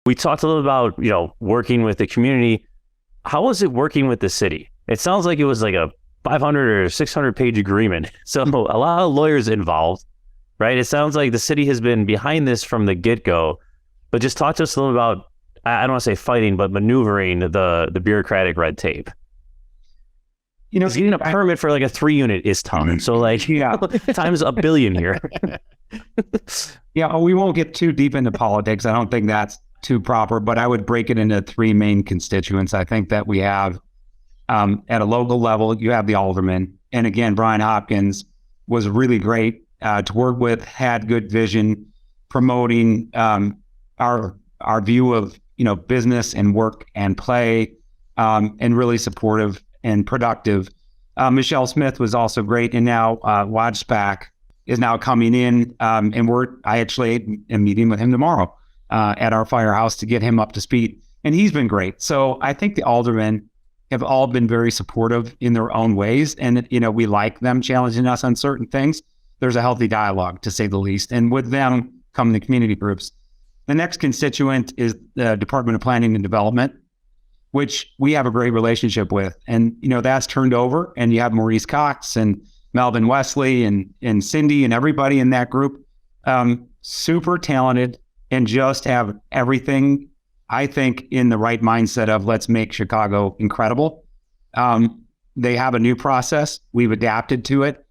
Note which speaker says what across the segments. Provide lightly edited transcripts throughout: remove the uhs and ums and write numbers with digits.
Speaker 1: We talked a little about, working with the community. How was it working with the city? It sounds like it was like a 500 or 600 page agreement. So a lot of lawyers involved, right? It sounds like the city has been behind this from the get-go, but just talk to us a little about, I don't want to say fighting, but maneuvering the bureaucratic red tape. Getting a permit for like a 3-unit is tough. So times a billion here.
Speaker 2: Yeah, we won't get too deep into politics. I don't think that's too proper, but I would break it into 3 main constituents. I think that we have, at a local level, you have the alderman. And again, Brian Hopkins was really great to work with, had good vision, promoting our view of, business and work and play, and really supportive and productive. Michelle Smith was also great. And now 𝗦𝗏𝗃𝗃𝗃 is now coming in, and I actually am meeting with him tomorrow at our firehouse to get him up to speed. And he's been great. So I think the aldermen have all been very supportive in their own ways. And, we like them challenging us on certain things. There's a healthy dialogue, to say the least. And with them come the community groups. The next constituent is the Department of Planning and Development, which we have a great relationship with. And, that's turned over, and you have Maurice Cox and Melvin Wesley and Cindy and everybody in that group, super talented, and just have everything, I think, in the right mindset of let's make Chicago incredible. They have a new process. We've adapted to it.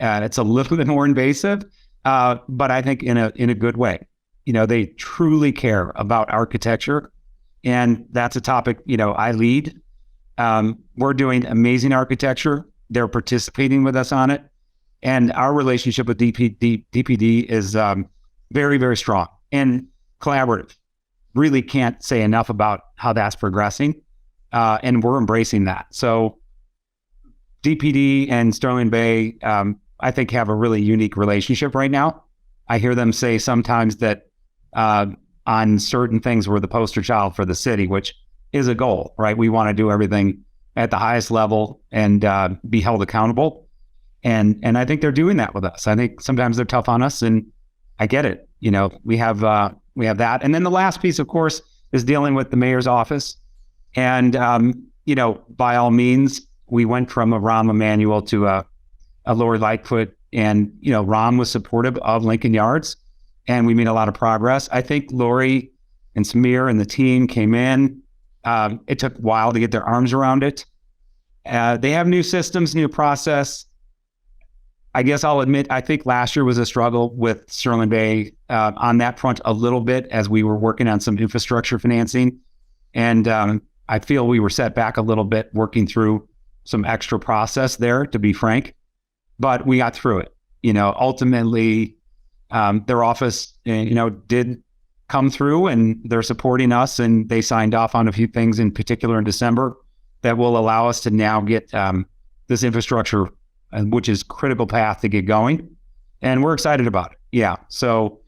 Speaker 2: It's a little bit more invasive, but I think in a good way. They truly care about architecture, and that's a topic, I lead. We're doing amazing architecture. They're participating with us on it. And our relationship with DPD is very, very strong and collaborative. Really can't say enough about how that's progressing. And we're embracing that. So DPD and Sterling Bay, I think, have a really unique relationship right now. I hear them say sometimes that on certain things we're the poster child for the city, which is a goal, right? We want to do everything at the highest level and be held accountable. And I think they're doing that with us. I think sometimes they're tough on us, and I get it. We have that. And then the last piece, of course, is dealing with the mayor's office. And, by all means, we went from a Rahm Emanuel to a Lori Lightfoot, and, Rahm was supportive of Lincoln Yards, and we made a lot of progress. I think Lori and Samir and the team came in. It took a while to get their arms around it. They have new systems, new process. I guess I'll admit, I think last year was a struggle with Sterling Bay on that front a little bit as we were working on some infrastructure financing. And I feel we were set back a little bit working through some extra process there, to be frank. But we got through it. Ultimately, their office, did come through, and they're supporting us, and they signed off on a few things in particular in December that will allow us to now get this infrastructure, which is critical path to get going. And we're excited about it. Yeah. So,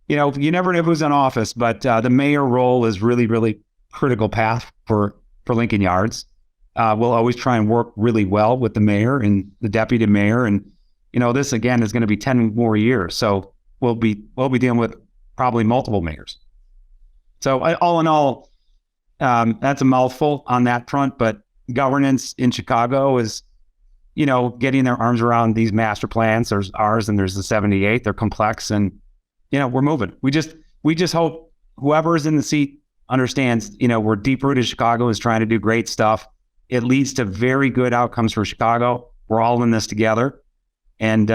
Speaker 2: you never know who's in office, but the mayor role is really, really critical path for Lincoln Yards. We'll always try and work really well with the mayor and the deputy mayor. And, this again is going to be 10 more years. So we'll be dealing with probably multiple mayors. So all in all, that's a mouthful on that front, but governance in Chicago is, getting their arms around these master plans. There's ours and there's the 78. They're complex, and, we're moving. We just hope whoever is in the seat understands, we're deep-rooted. Chicago is trying to do great stuff. It leads to very good outcomes for Chicago. We're all in this together. And,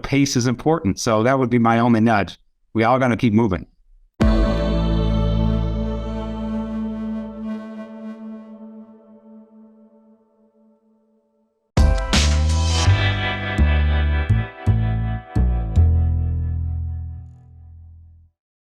Speaker 2: pace is important. So that would be my only nudge. We all got to keep moving.